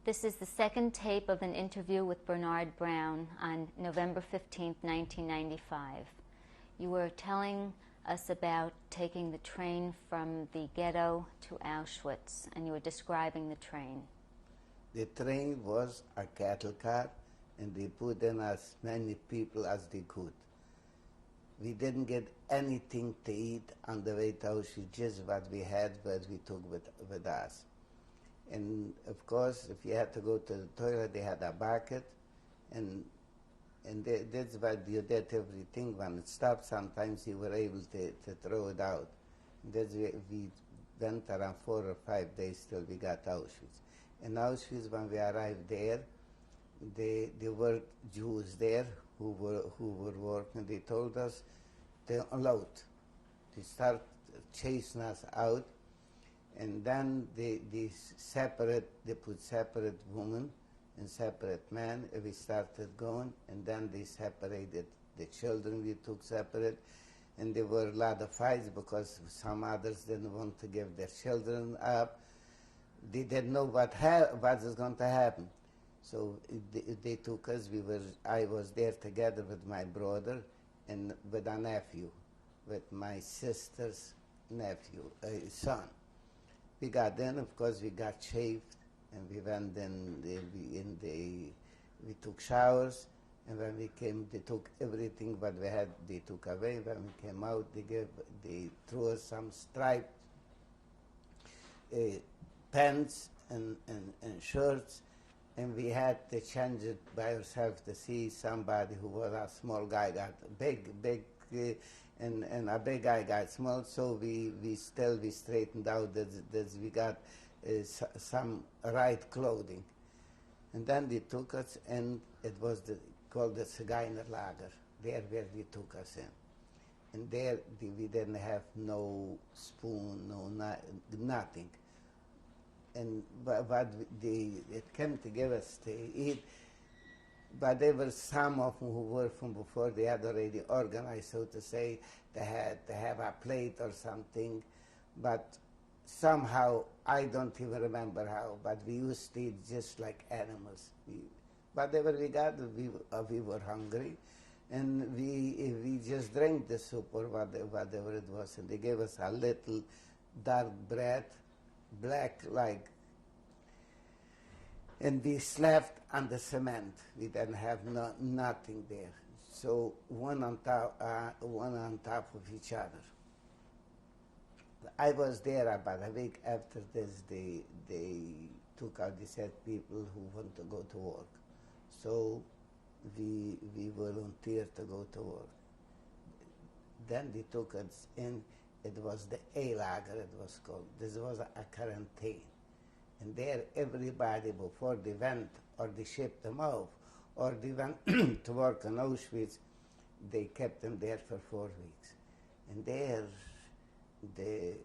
This is the second tape of an interview with Bernard Brown on November 15, 1995. You were telling us about taking the train from the ghetto to Auschwitz, and you were describing the train. The train was a cattle car, and they put in as many people as they could. We didn't get anything to eat on the way to Auschwitz, just what we had, what we took with us. And of course, if you had to go to the toilet, they had a bucket, and that's what you did everything. When it stopped, sometimes you were able to throw it out. And that's we went around 4 or 5 days till we got Auschwitz. In Auschwitz, when we arrived there, there were Jews there who were working. They told us they're allowed. They start chasing us out. And then they put separate women and separate men. We started going, and then they separated the children. We took separate, and there were a lot of fights because some others didn't want to give their children up. They didn't know what was going to happen. So they took us. I was there together with my brother and with a nephew, with my sister's nephew, son. We got in, of course, we got shaved, and we went we took showers, and when we came, they took everything what we had, they took away. When we came out, they threw us some striped pants and shirts, and we had to change it by ourselves to see somebody who was a small guy got big, and a big guy got small, so we straightened out that we got some right clothing. And then they took us, and it was called the Zigeuner Lager, there where they took us in. And there we didn't have no spoon, nothing. And but it came to give us to eat. But there were some of them who were from before. They had already organized, so to say, they had to have a plate or something. But somehow, I don't even remember how, but we used to eat just like animals. Whatever we got, we were hungry. And we just drank the soup or whatever it was. And they gave us a little dark bread, black like. And we slept on the cement. We didn't have nothing there. So one on top of each other. I was there about a week after this. They took out, they said, people who want to go to work. So we volunteered to go to work. Then they took us in. It was the A-Lager, it was called. This was a quarantine. And there, everybody, before they went, or they shipped them off, or they went to work in Auschwitz, they kept them there for 4 weeks. And there, the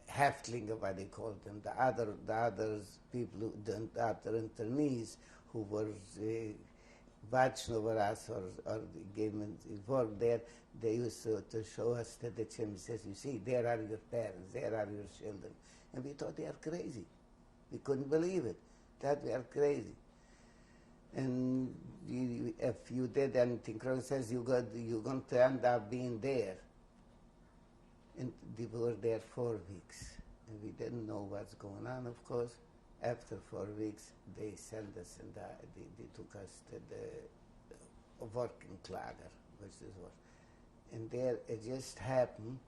Häftlinge, what they called them, the others people, the other internees who were watching over us or gave work there, they used to show us to the chimney, says, you see, there are your parents, there are your children. And we thought they are crazy. We couldn't believe it, that we are crazy. And if you did anything wrong, says you're going to end up being there. And we were there 4 weeks. And we didn't know what's going on, of course. After 4 weeks, they sent us and they took us to the working lager, which is what. And there it just happened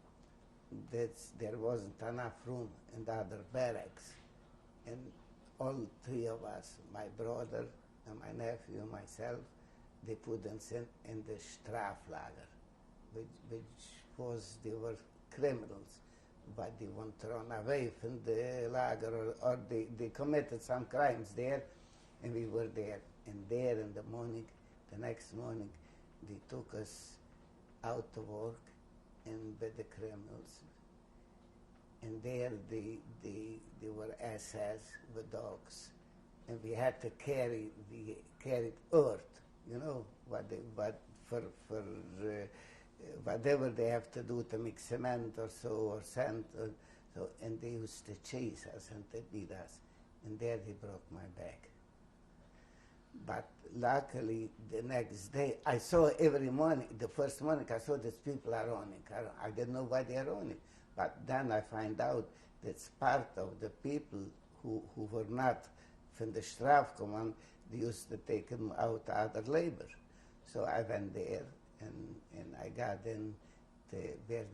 that there wasn't enough room in the other barracks. And all 3 of us, my brother and my nephew and myself, they put us in the Straflager, which was, they were criminals, but they want to run away from the lager, or they committed some crimes there, and we were there. And there in the morning, the next morning, they took us out to work and with the criminals. And there they were SS with dogs, and we had to carried earth, you know, for whatever they have to do to mix cement or so, or sand, so, and they used to chase us and to beat us. and there he broke my back. But luckily, the next day, I saw every morning, the first morning, I saw these people are running. I didn't know why they are running. But then I find out that's part of the people who were not from the Strafkommand, they used to take them out to other labor. So I went there, and I got in where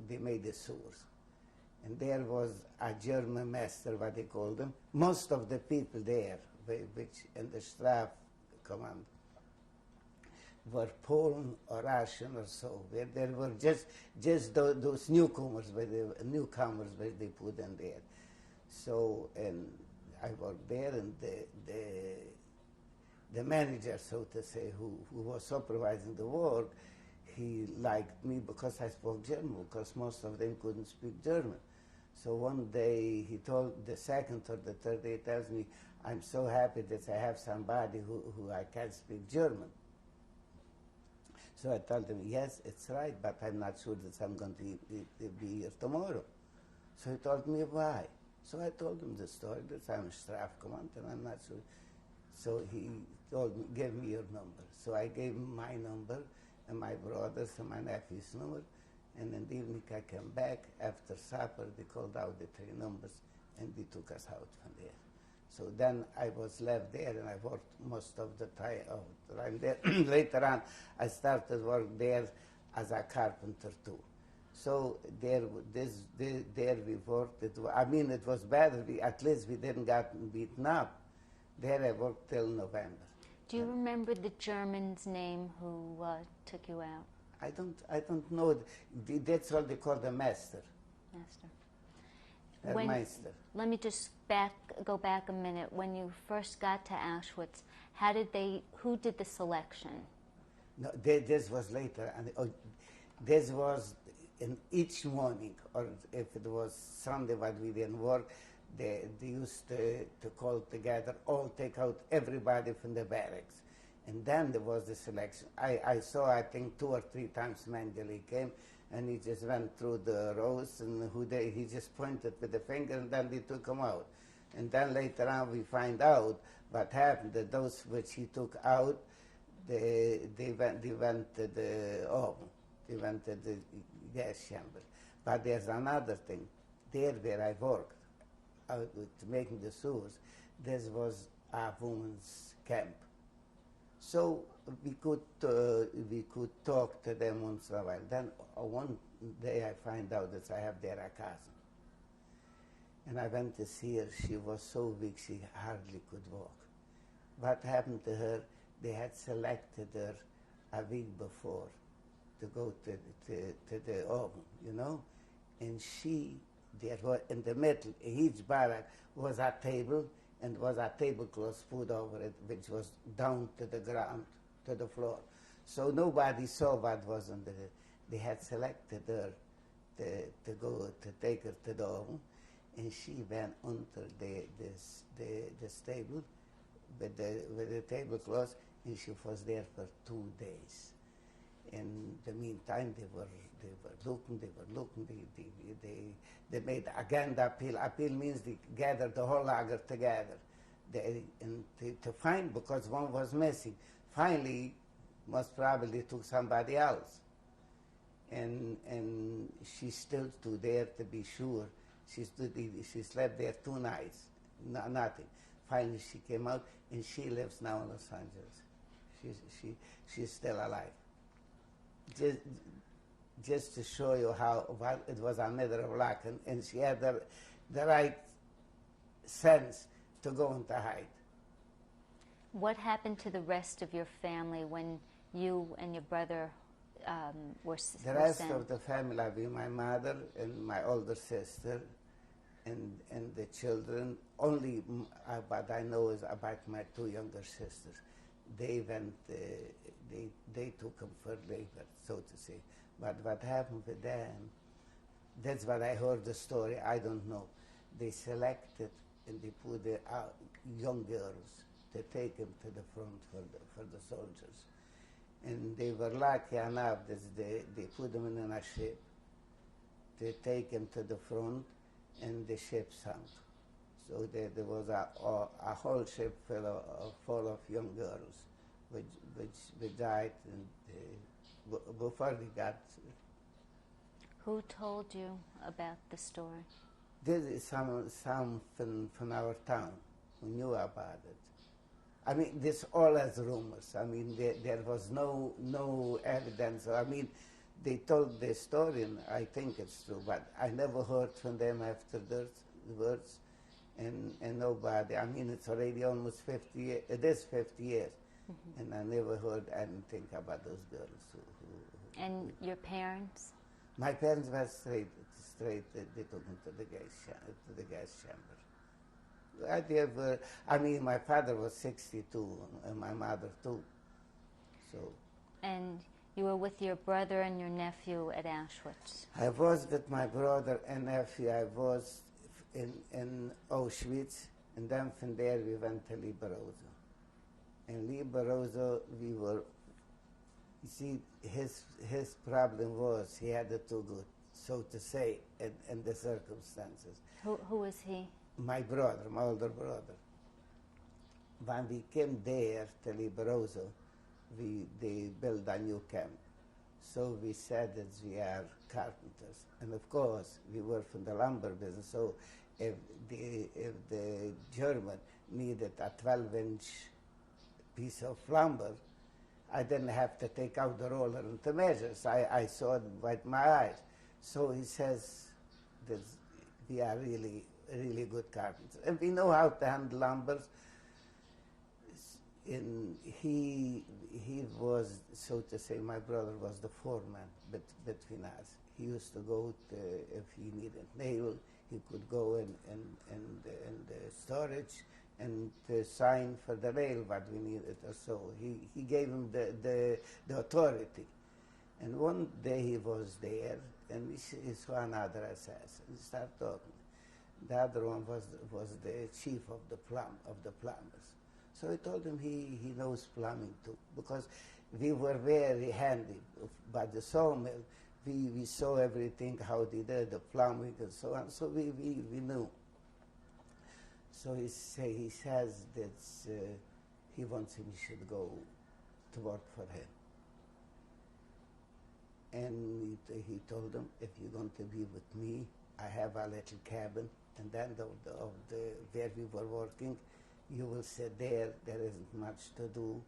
they made the sewers. And there was a German master, what they called them. Most of the people there, which in the Straf command, were Poland or Russian or so. Where there were just those newcomers, where they put in there. So, and I worked there, and the manager, so to say, who was supervising the work, he liked me because I spoke German, because most of them couldn't speak German. So one day he told, the second or the third day, he tells me, I'm so happy that I have somebody who I can speak German. So I told him, yes, it's right, but I'm not sure that I'm going to be here tomorrow. So he told me why. So I told him the story that I'm Strafkommand and I'm not sure. So he told me, give me your number. So I gave him my number and my brother's and my nephew's number. And in the evening I came back. After supper, they called out the three numbers and they took us out from there. So then I was left there and I worked most of the time there. Later on, I started work there as a carpenter too. So there we worked. It was better. At least we didn't get beaten up. There I worked till November. Do you remember the German's name who took you out? I don't know. That's what they call the master. Master. Meister. Let me just go back a minute. When you first got to Auschwitz, who did the selection? No, this was later. And this was in each morning, or if it was Sunday when we didn't work, they used to call together, all take out everybody from the barracks. And then there was the selection. I saw, I think, 2 or 3 times Mengele came, and he just went through the rows, and he just pointed with the finger, and then they took him out. And then later on we find out what happened, that those which he took out, they went to the oven. They went to the gas chamber. But there's another thing. There where I worked, making the sewers, this was a women's camp. So we could talk to them once in a while. Then one day I find out that I have there a cousin. And I went to see her. She was so weak she hardly could walk. What happened to her, they had selected her a week before to go to the oven, you know. And there was in the middle, each barrack was a table, and was a tablecloth put over it, which was down to the ground, to the floor. So nobody saw what was under it. They had selected her to take her to the oven, and she went under this table with the tablecloth, and she was there for 2 days. In the meantime, they were looking, they made again the appeal. Appeal means they gathered the whole lager together to find, because one was missing. Finally, most probably took somebody else. And she still stood there to be sure. She slept there 2 nights, nothing. Finally, she came out, and she lives now in Los Angeles. She's still alive. Just to show you what it was a matter of luck, and she had the right sense to go into hide. What happened to the rest of your family when you and your brother were sent? The rest of the family, I mean, my mother and my older sister and the children, only what I know is about my 2 younger sisters. They went, they took them for labor, so to say. But what happened with them, that's what I heard the story, I don't know. They selected and they put the young girls to take them to the front for the soldiers. And they were lucky enough that they put them in a ship to take them to the front, and the ship sank. So there was a whole ship full of young girls, which died before we got. Who told you about the story? This is some from our town who knew about it. I mean, this all as rumors. I mean, there was no evidence. I mean, they told the story, and I think it's true, but I never heard from them after the words, and nobody. I mean, it's already almost 50 years. It is 50 years, and I never heard anything about those girls. And your parents? My parents were straight. They took me to the gas chamber. I mean, my father was 62, and my mother too. So. And you were with your brother and your nephew at Auschwitz. I was with my brother and nephew. I was in Auschwitz, and then from there we went to Liberosa. In Liberosa, we were. You see, his problem was he had it too good, so to say, in the circumstances. Who was he? My brother, my older brother. When we came there to Liberosa, they built a new camp. So we said that we are carpenters. And of course, we were from the lumber business, so if the German needed a 12-inch piece of lumber, I didn't have to take out the roller and to measure. So I saw it with my eyes. So he says that we are really good carpenters. And we know how to handle lumbers. And he was, so to say, my brother was the foreman between us. He used to go to, if he needed nail, he could go in the storage and sign for the nail what we needed or so. He gave him the authority. And one day he was there, and he saw another assassin. He started talking. The other one was the chief of the plumbers. So I told him he knows plumbing too, because we were very handy by the sawmill. We saw everything, how they did the plumbing and so on. So we knew. So he says that he wants him should go to work for him. And he told him, if you're going to be with me, I have a little cabin, and then where we were working, you will sit there. There isn't much to do.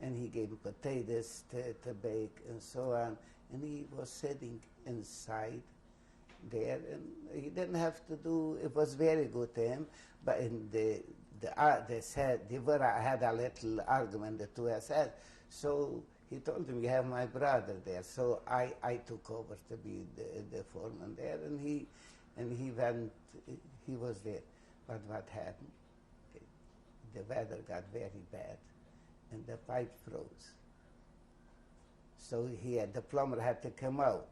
And he gave him potatoes to bake and so on. And he was sitting inside there, and he didn't have to do. It was very good to him. But in they said I had a little argument. The two said. So he told him, "You have my brother there." So I took over to be the foreman there, and he went. He was there. But what happened? The weather got very bad, and the pipe froze. So the plumber had to come out.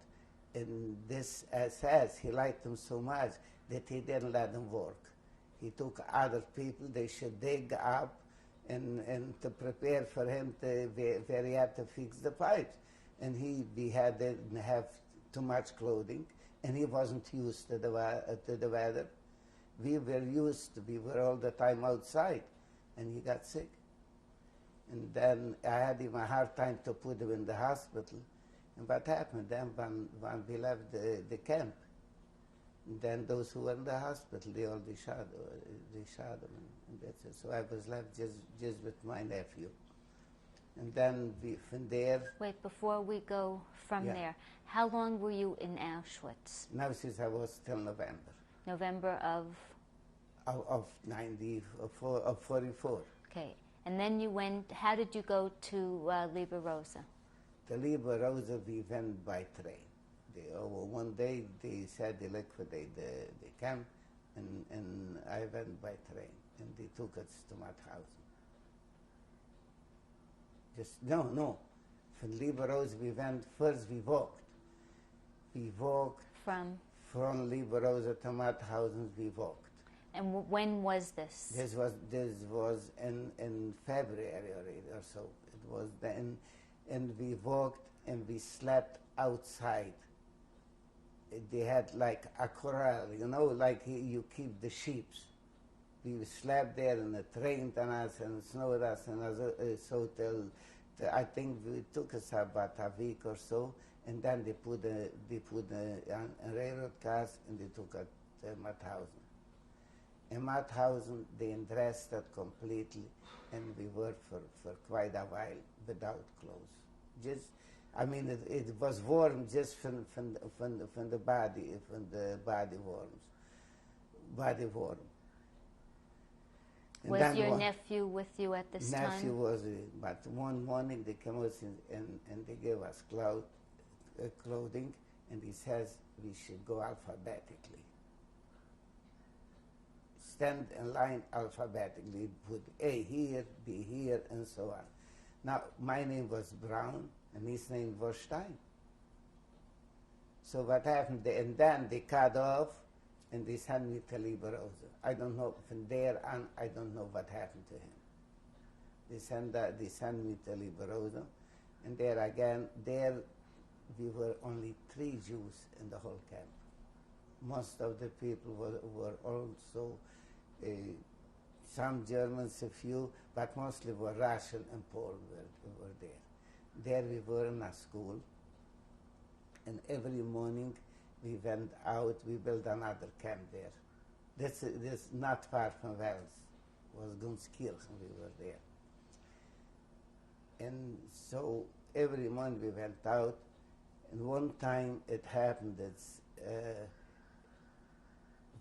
And this SS, he liked them so much that he didn't let them work. He took other people, they should dig up and to prepare for him where he had to fix the pipes. And he didn't have too much clothing, and he wasn't used to the weather. We were all the time outside, and he got sick. And then I had him a hard time to put him in the hospital. And what happened then when we left the camp, then those who were in the hospital, they shot him, and that's it. So I was left just with my nephew. And then from there... Wait, before we go from there, how long were you in Auschwitz? Now since I was till November. November of? Of 44. Okay. And then you went, how did you go to Liberosa? To Liberosa, we went by train. One day they said they liquidated the camp, and I went by train, and they took us to Mauthausen. No. From Liberosa we went, first we walked. We walked from Liberosa to Mauthausen, we walked. And when was this? This was in February or so. It was then, and we walked and we slept outside. They had like a corral, like you keep the sheep. we slept there and it rained on us and snowed us and so till I think it took us about a week or so, and then they put a railroad cars and they took us to Mauthausen. In Mauthausen, they undressed us completely, and we were for quite a while without clothes. Just, I mean, it was warm just from the body warm. And was your nephew with you at this time? Nephew was, but one morning they came out and they gave us clothing, and he says we should go alphabetically. Stand in line alphabetically, put A here, B here, and so on. Now, my name was Brown, and his name was Stein. So what happened, and then they cut off, and they sent me to Liberosa. I don't know, from there on, I don't know what happened to him. They sent me to Liberosa, and there we were only 3 Jews in the whole camp. Most of the people were also, some Germans, a few, but mostly were Russian and Poles were there. There we were in a school, and every morning we went out, we built another camp there. This not far from Wels, was Gunskirchen, we were there. And so every morning we went out, and one time it happened that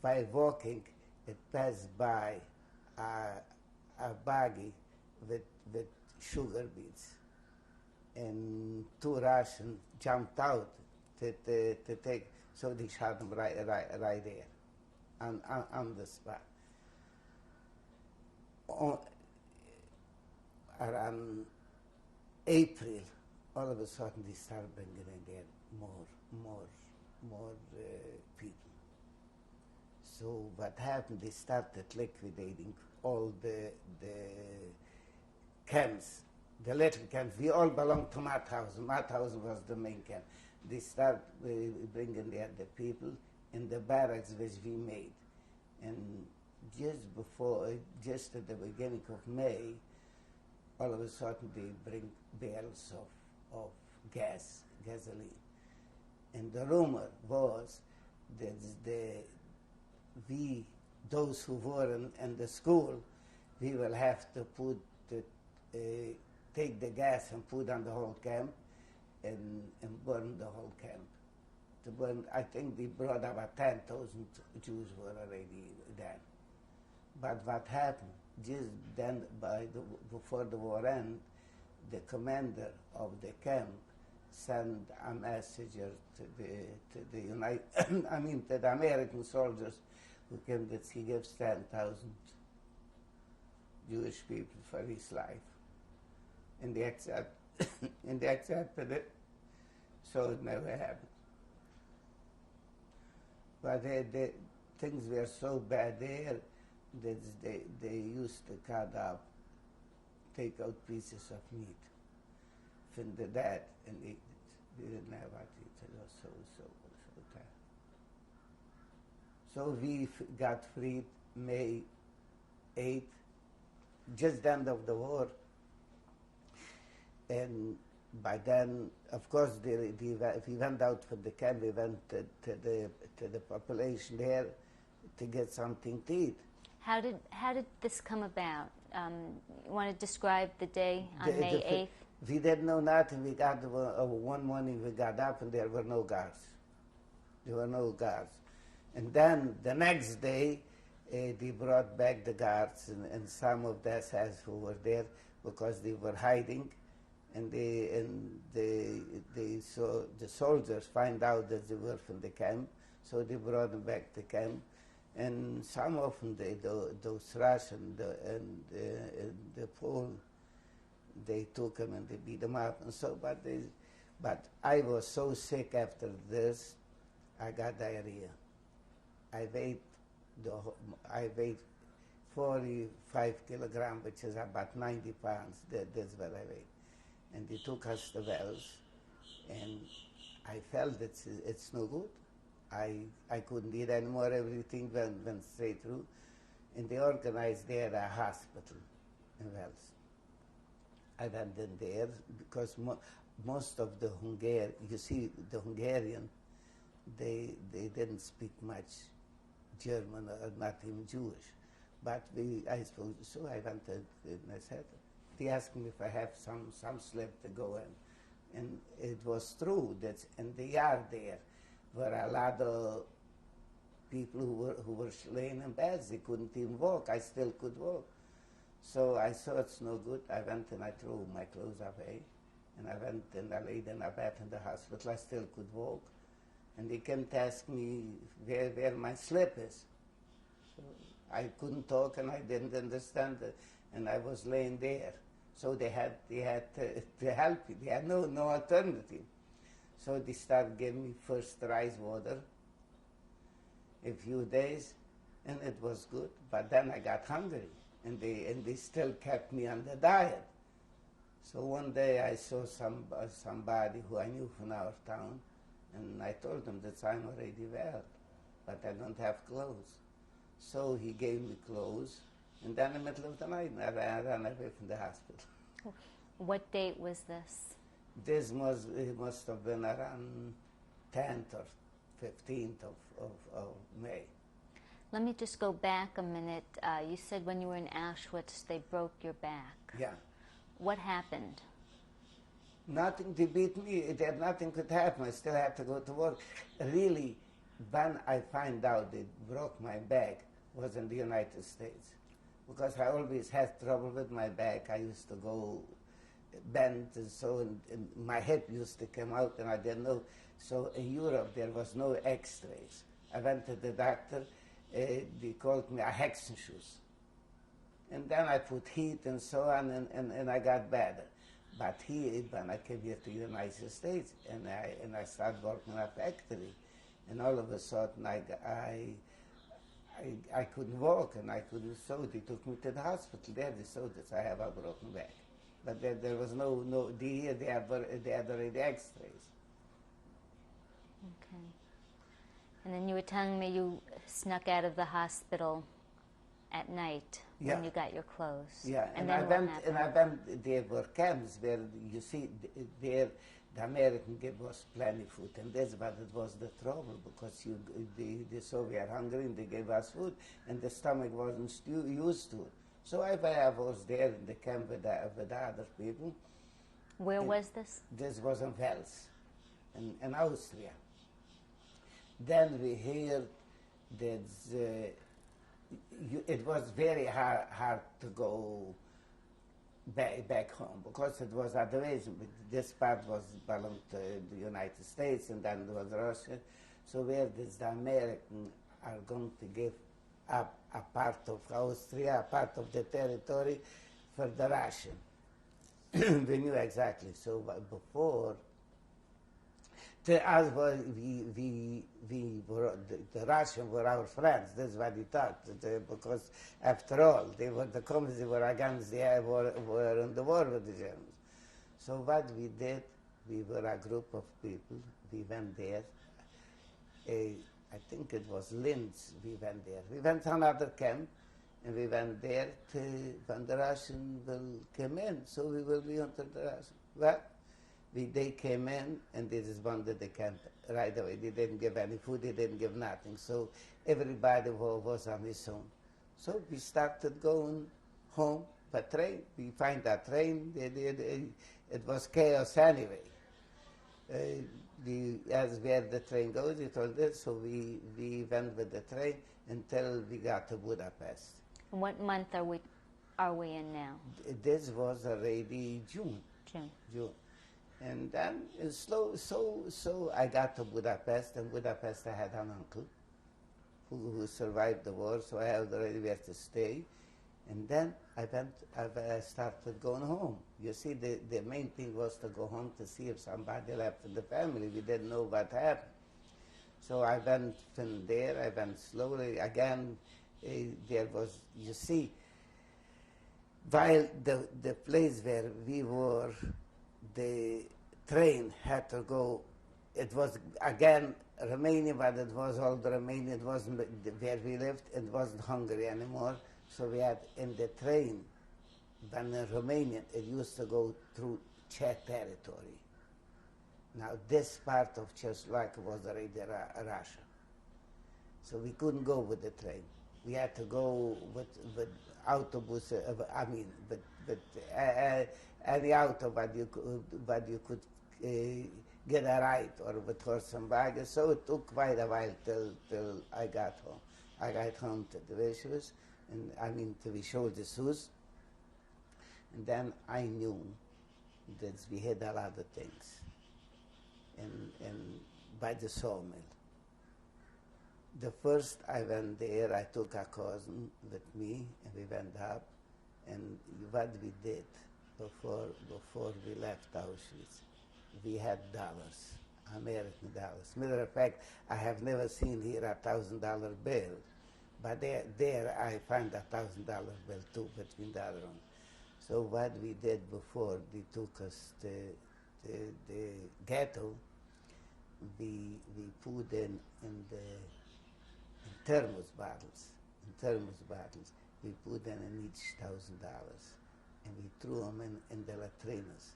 while walking, it passed by a buggy with sugar beets, and 2 Russians jumped out to take. So they shot him right there, on the spot. Around April, all of a sudden they started bringing in there more people. So what happened? They started liquidating all the camps, the little camps. We all belonged to Mauthausen. Mauthausen was the main camp. They start bringing there the people in the barracks which we made. And just at the beginning of May, all of a sudden they bring barrels of gasoline. And the rumor was that those who were in the school, we will have to take the gas and put on the whole camp, and burn the whole camp. To burn, I think they brought about 10,000 Jews were already there. But what happened, just then, before the war ended, the commander of the camp sent a messenger to the American soldiers who came that he gives 10,000 Jewish people for his life. And they accepted it, so it never happened. But the things were so bad there that they used to cut up, take out pieces of meat from the dead and eat it. We didn't have what to eat. It was so tough. So we got freed May 8th, just the end of the war. And by then, of course, we went out from the camp. We went to the population there to get something to eat. How did this come about? You want to describe the day on May 8th? We didn't know nothing. We got one morning. We got up and there were no guards. There were no guards. And then the next day, they brought back the guards and some of the SS who were there because they were hiding. And they saw the soldiers find out that they were from the camp, so they brought them back to camp. And some of them, those Russians and the Poles, they took them and they beat them up. And so, but I was so sick after this, I got diarrhea. I weighed 45 kilograms, which is about 90 pounds. That's what I weighed. And they took us to Wels, and I felt that it's no good. I couldn't eat anymore. Everything went straight through. and they organized there a hospital in Wales. I went in there because most of the you see, the Hungarian, they didn't speak much German or not even Jewish. But I suppose, so I went in and I said, they asked me if I have some slip to go in. And it was true, that in the yard there were a lot of people who were laying in beds. They couldn't even walk. I still could walk. So I saw it's no good. I went and I threw my clothes away. And I went and I laid in a bed in the hospital. I still could walk. And they came to ask me where my slip is. So I couldn't talk and I didn't understand it. And I was laying there. So they had to help me. They had no alternative. So they started giving me first rice water a few days, and it was good. But then I got hungry, and they still kept me on the diet. So one day I saw somebody who I knew from our town, and I told him that I'm already well, but I don't have clothes. So he gave me clothes, and then in the middle of the night I ran away from the hospital. What date was this? This must have been around 10th or 15th of May. Let me just go back a minute. You said when you were in Auschwitz they broke your back. Yeah. What happened? Nothing. They beat me. Nothing could happen. I still had to go to work. Really, when I find out they broke my back was in the United States. Because I always had trouble with my back. I used to go bent and so, and my hip used to come out and I didn't know. So in Europe there was no x-rays. I went to the doctor, they called me a Hexenschuss. And then I put heat and so on and I got better. But here, when I came here to the United States and I started working in a factory, and all of a sudden I couldn't walk and I couldn't sew. They took me to the hospital. There they saw that I have a broken back. But there was they had already x-rays. Okay. And then you were telling me you snuck out of the hospital at night when you got your clothes. Yeah, and I then went, there were camps where, you see, there the American gave us plenty food, and that's what it was the trouble, because they saw we are hungry and they gave us food, and the stomach wasn't used to it. So I was there in the camp with the other people. Where was this? This was in Wels, in Austria. Then we heard that it was very hard to go back home, because it was otherwise. This part belonged to the United States, and then there was Russia. So where does the Americans are going to give up a part of Austria, a part of the territory for the Russian? We knew exactly. So before, to us, the Russians were our friends. That's what we thought, because after all, the communists were against were in the war with the Germans. So what we did, we were a group of people. We went there. I think it was Linz. We went there. We went to another camp, and we went there when the Russians will come in. So we will be under the Russians. Well, they came in and they disbanded the camp right away. They didn't give any food, they didn't give nothing. So everybody was on his own. So we started going home by train. We find a train. It was chaos anyway. We asked where the train goes. He told us, so we went with the train until we got to Budapest. And what month are we in now? This was already June. June. And then so I got to Budapest. In Budapest I had an uncle who survived the war, so I had already where to stay. And then I started going home. You see, the main thing was to go home to see if somebody left in the family. We didn't know what happened. So I went from there, I went slowly. Again, there was, you see, while the place where we were, the train had to go, it was again Romania, but it was old Romania. It wasn't where we lived. It wasn't Hungary anymore. So we had in the train, when in Romania, it used to go through Czech territory. Now this part of Czechoslovakia was already Russia. So we couldn't go with the train. We had to go with autobus. Any auto, but you could get a ride, or with horse and buggy. So it took quite a while till I got home. I got home to the Vishwas, to the Shoah, and then I knew that we had a lot of things. And by the sawmill. The first I went there, I took a cousin with me, and we went up. And what we did before we left Auschwitz, we had dollars, American dollars. Matter of fact, I have never seen here $1,000 bill, but there I find $1,000 bill too between the other one. So what we did before they took us to the ghetto, we put in thermos bottles. We put in each $1,000, and we threw them in the latrinas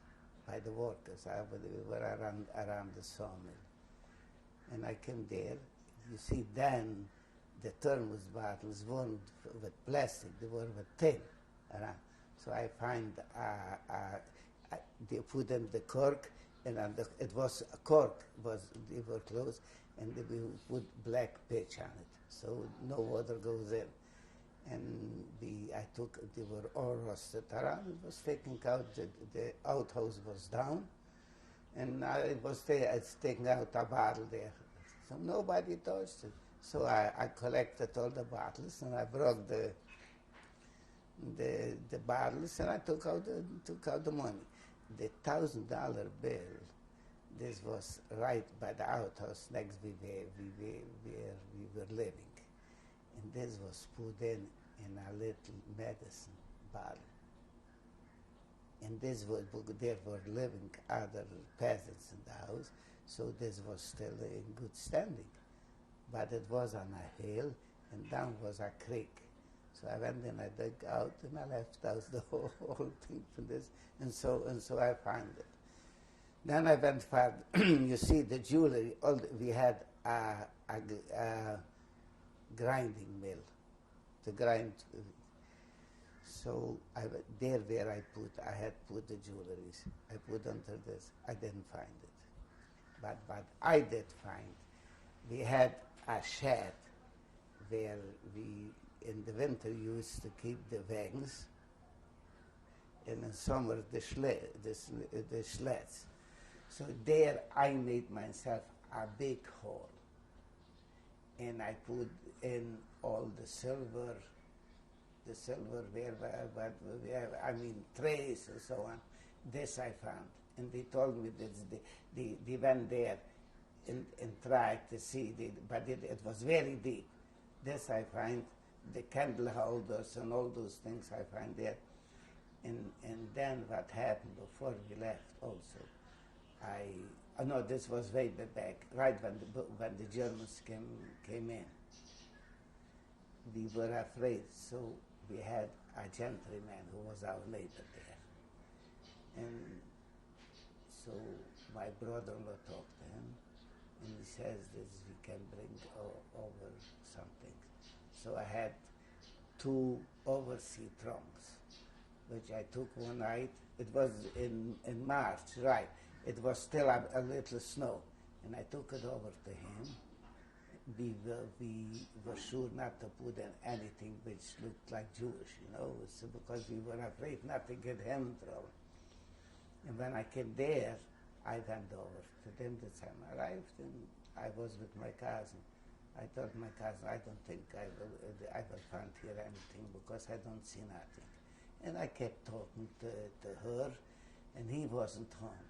by the workers. We were around the sawmill. And I came there. You see, then the thermos bottles weren't with plastic, they were with tin around. So I find they put in the cork, and it was a cork, they were closed, and we put black pitch on it, so no water goes in. And they were all rusted around. It was taken out, the outhouse was down, and it's taking out a bottle there. So nobody touched it. So I collected all the bottles, and I brought the bottles, and I took out the money. The $1,000 bill, this was right by the outhouse next to where we were living. And this was put in a little medicine bottle. And there were living other peasants in the house, so this was still in good standing. But it was on a hill, and down was a creek. So I went and I dug out, and I left out the whole thing from this, and so I found it. Then I went further. You see, the jewelry. We had a grinding mill to grind. So there where I had put the jewelries. I put under this. I didn't find it, but I did find. We had a shed where we, in the winter, used to keep the wagons, and in summer the sleds. So there I made myself a big hole, and I put in all the silver trays and so on. This I found, and they told me that they went there and tried to see, but it was very deep. This I find, the candle holders and all those things I find there. And then what happened before we left also, this was way back, right when the Germans came in. We were afraid, so we had a gentleman who was our neighbor there. And so my brother-in-law talked to him, and he says that we can bring over something. So I had 2 overseas trunks, which I took one night. It was in March, right? It was still a little snow, and I took it over to him. We were sure not to put in anything which looked like Jewish, so because we were afraid not to get him in trouble. And when I came there, I went over to them the time I arrived, and I was with my cousin. I told my cousin, I don't think I will find here anything because I don't see nothing. And I kept talking to her, and he wasn't home.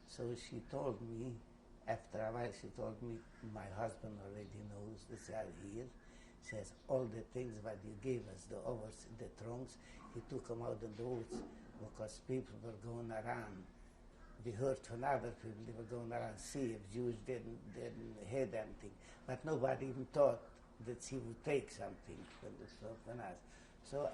So she told me, after a while, she told me, my husband already knows this are here. Says, all the things that you gave us, the trunks, he took them out in the woods because people were going around we heard from other people, they were going around to see if Jews didn't hit anything. But nobody even thought that he would take something from us. So